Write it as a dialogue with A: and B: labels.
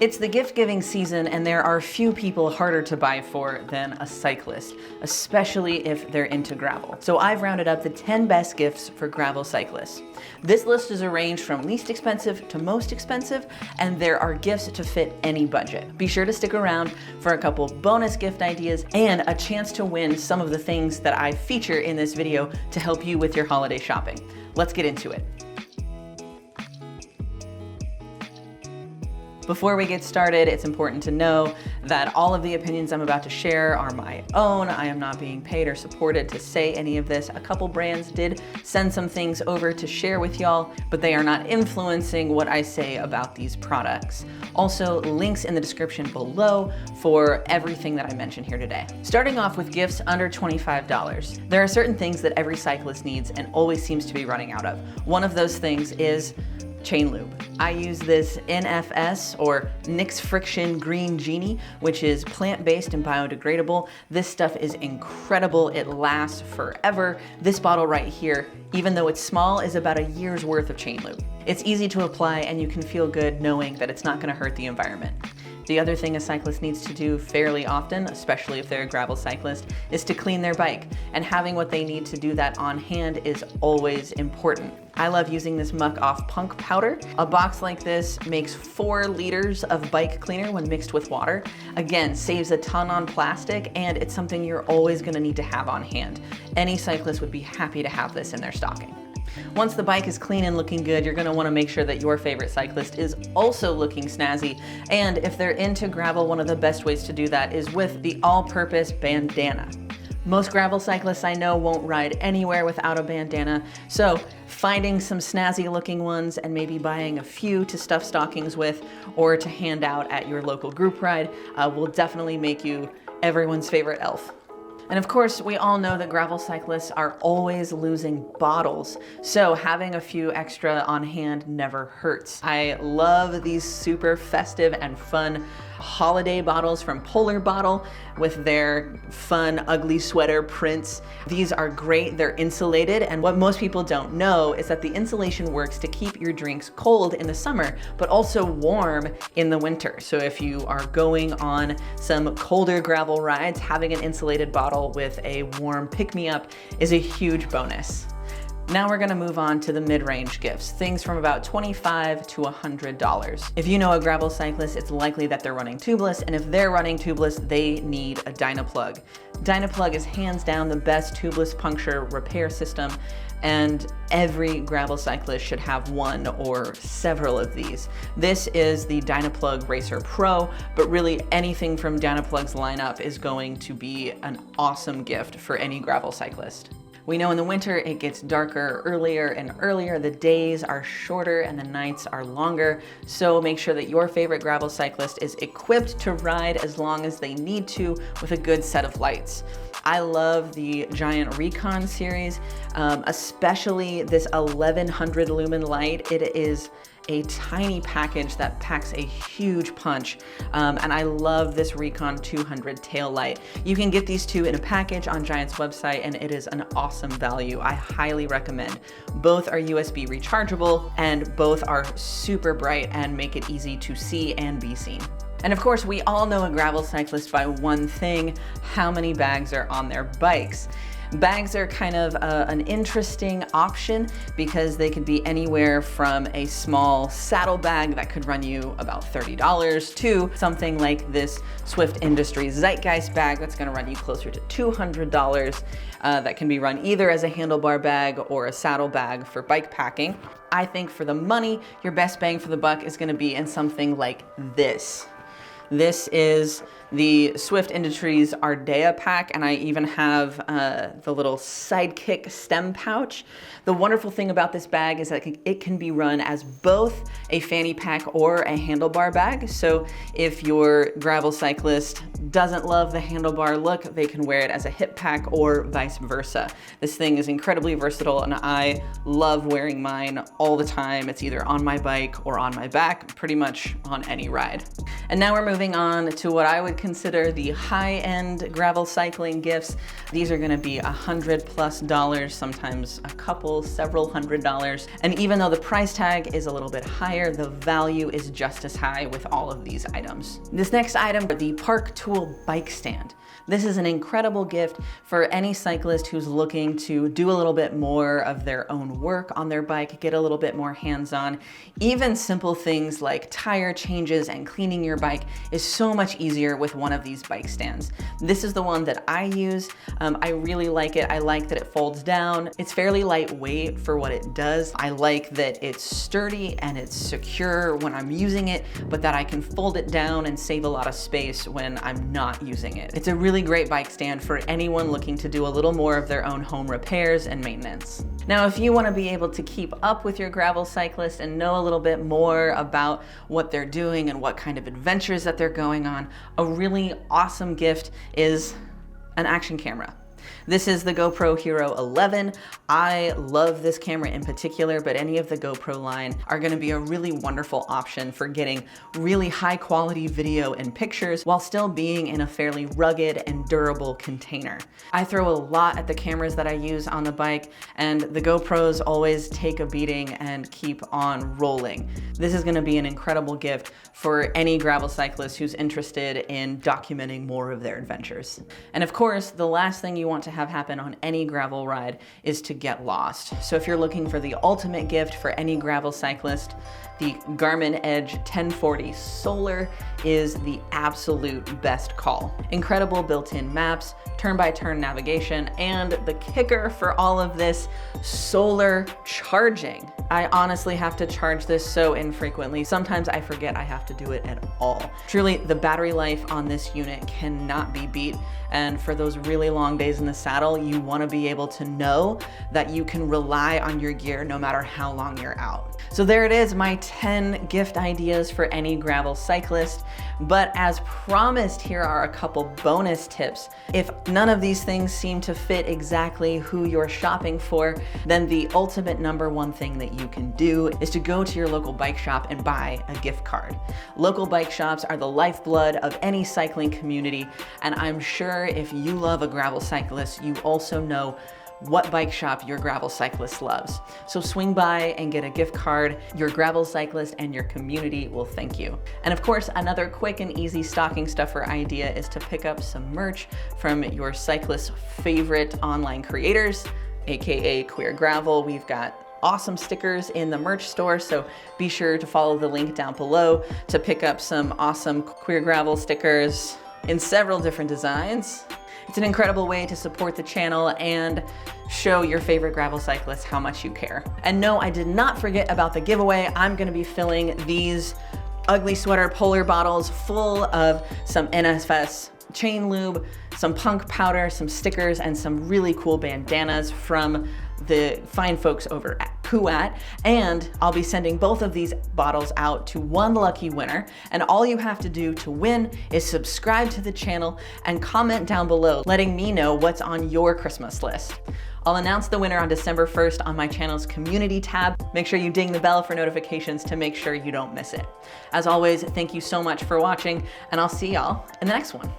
A: It's the gift-giving season, and there are few people harder to buy for than a cyclist, especially if they're into gravel. So I've rounded up the 10 best gifts for gravel cyclists. This list is arranged from least expensive to most expensive, and there are gifts to fit any budget. Be sure to stick around for a couple bonus gift ideas and a chance to win some of the things that I feature in this video to help you with your holiday shopping. Let's get into it. Before we get started, it's important to know that all of the opinions I'm about to share are my own. I am not being paid or supported to say any of this. A couple brands did send some things over to share with y'all, but they are not influencing what I say about these products. Also, links in the description below for everything that I mentioned here today. Starting off with gifts under $25. There are certain things that every cyclist needs and always seems to be running out of. One of those things is chain lube. I use this NFS or NixFrixShun Green Genie, which is plant-based and biodegradable. This stuff is incredible. It lasts forever. This bottle right here, even though it's small, is about a year's worth of chain lube. It's easy to apply and you can feel good knowing that it's not going to hurt the environment. The other thing a cyclist needs to do fairly often, especially if they're a gravel cyclist, is to clean their bike. And having what they need to do that on hand is always important. I love using this Muc-Off punk powder. A box like this makes 4 liters of bike cleaner when mixed with water. Again, saves a ton on plastic, and it's something you're always gonna need to have on hand. Any cyclist would be happy to have this in their stocking. Once the bike is clean and looking good, you're gonna wanna make sure that your favorite cyclist is also looking snazzy. And if they're into gravel, one of the best ways to do that is with the all-purpose bandana. Most gravel cyclists I know won't ride anywhere without a bandana, so finding some snazzy looking ones and maybe buying a few to stuff stockings with or to hand out at your local group ride will definitely make you everyone's favorite elf. And of course, we all know that gravel cyclists are always losing bottles, so having a few extra on hand never hurts. I love these super festive and fun holiday bottles from Polar Bottle with their fun ugly sweater prints. These are great, they're insulated, and what most people don't know is that the insulation works to keep your drinks cold in the summer, but also warm in the winter. So if you are going on some colder gravel rides, having an insulated bottle with a warm pick-me-up is a huge bonus. Now we're gonna move on to the mid-range gifts, things from about $25 to $100. If you know a gravel cyclist, it's likely that they're running tubeless, and if they're running tubeless, they need a Dynaplug. Dynaplug is hands down the best tubeless puncture repair system, and every gravel cyclist should have one or several of these. This is the Dynaplug Racer Pro, but really anything from Dynaplug's lineup is going to be an awesome gift for any gravel cyclist. We know in the winter it gets darker earlier and earlier, the days are shorter and the nights are longer, so make sure that your favorite gravel cyclist is equipped to ride as long as they need to with a good set of lights. I love the giant Recon series, especially this 1100 lumen light. It is a tiny package that packs a huge punch, and I love this Recon 200 tail light. You can get these two in a package on Giant's website, and it is an awesome value. I highly recommend. Both are USB rechargeable, and both are super bright and make it easy to see and be seen. And of course, we all know a gravel cyclist by one thing: how many bags are on their bikes. Bags are kind of an interesting option because they could be anywhere from a small saddle bag that could run you about $30 to something like this Swift Industries Zeitgeist bag that's gonna run you closer to $200 that can be run either as a handlebar bag or a saddle bag for bike packing. I think for the money, your best bang for the buck is gonna be in something like this. This is the Swift Industries Ardea pack, and I even have the little sidekick stem pouch. The wonderful thing about this bag is that it can be run as both a fanny pack or a handlebar bag. So if your gravel cyclist doesn't love the handlebar look, they can wear it as a hip pack or vice versa. This thing is incredibly versatile and I love wearing mine all the time. It's either on my bike or on my back, pretty much on any ride. And now we're moving on to what I would consider the high-end gravel cycling gifts. These are gonna be $100+, sometimes a couple, several $100s. And even though the price tag is a little bit higher, the value is just as high with all of these items. This next item, the Park Tool bike stand. This is an incredible gift for any cyclist who's looking to do a little bit more of their own work on their bike, get a little bit more hands-on. Even simple things like tire changes and cleaning your bike is so much easier with one of these bike stands. This is the one that I use. I really like it. I like that it folds down. It's fairly lightweight for what it does. I like that it's sturdy and it's secure when I'm using it, but that I can fold it down and save a lot of space when I'm not using it. It's a really great bike stand for anyone looking to do a little more of their own home repairs and maintenance. Now, if you want to be able to keep up with your gravel cyclist and know a little bit more about what they're doing and what kind of adventures that they're going on, a really awesome gift is an action camera. This is the GoPro Hero 11. I love this camera in particular, but any of the GoPro line are gonna be a really wonderful option for getting really high quality video and pictures while still being in a fairly rugged and durable container. I throw a lot at the cameras that I use on the bike, and the GoPros always take a beating and keep on rolling. This is gonna be an incredible gift for any gravel cyclist who's interested in documenting more of their adventures. And of course, the last thing you want to have happen on any gravel ride is to get lost. So if you're looking for the ultimate gift for any gravel cyclist, the Garmin Edge 1040 Solar is the absolute best call. Incredible built-in maps, turn-by-turn navigation, and the kicker for all of this, solar charging. I honestly have to charge this so infrequently. Sometimes I forget I have to do it at all. Truly, the battery life on this unit cannot be beat. And for those really long days in the saddle, you want to be able to know that you can rely on your gear no matter how long you're out. So there it is, my 10 gift ideas for any gravel cyclist. But as promised, here are a couple bonus tips. If none of these things seem to fit exactly who you're shopping for, then the ultimate #1 thing that you can do is to go to your local bike shop and buy a gift card. Local bike shops are the lifeblood of any cycling community, and I'm sure if you love a gravel cyclist, you also know what bike shop your gravel cyclist loves. So swing by and get a gift card. Your gravel cyclist and your community will thank you. And of course, another quick and easy stocking stuffer idea is to pick up some merch from your cyclist's favorite online creators, AKA Queer Gravel. We've got awesome stickers in the merch store, so be sure to follow the link down below to pick up some awesome Queer Gravel stickers in several different designs. It's an incredible way to support the channel and show your favorite gravel cyclists how much you care. And no, I did not forget about the giveaway. I'm gonna be filling these ugly sweater polar bottles full of some NFS chain lube, some punk powder, some stickers, and some really cool bandanas from the fine folks over at Puat. And I'll be sending both of these bottles out to one lucky winner. And all you have to do to win is subscribe to the channel and comment down below, letting me know what's on your Christmas list. I'll announce the winner on December 1st on my channel's community tab. Make sure you ding the bell for notifications to make sure you don't miss it. As always, thank you so much for watching, and I'll see y'all in the next one.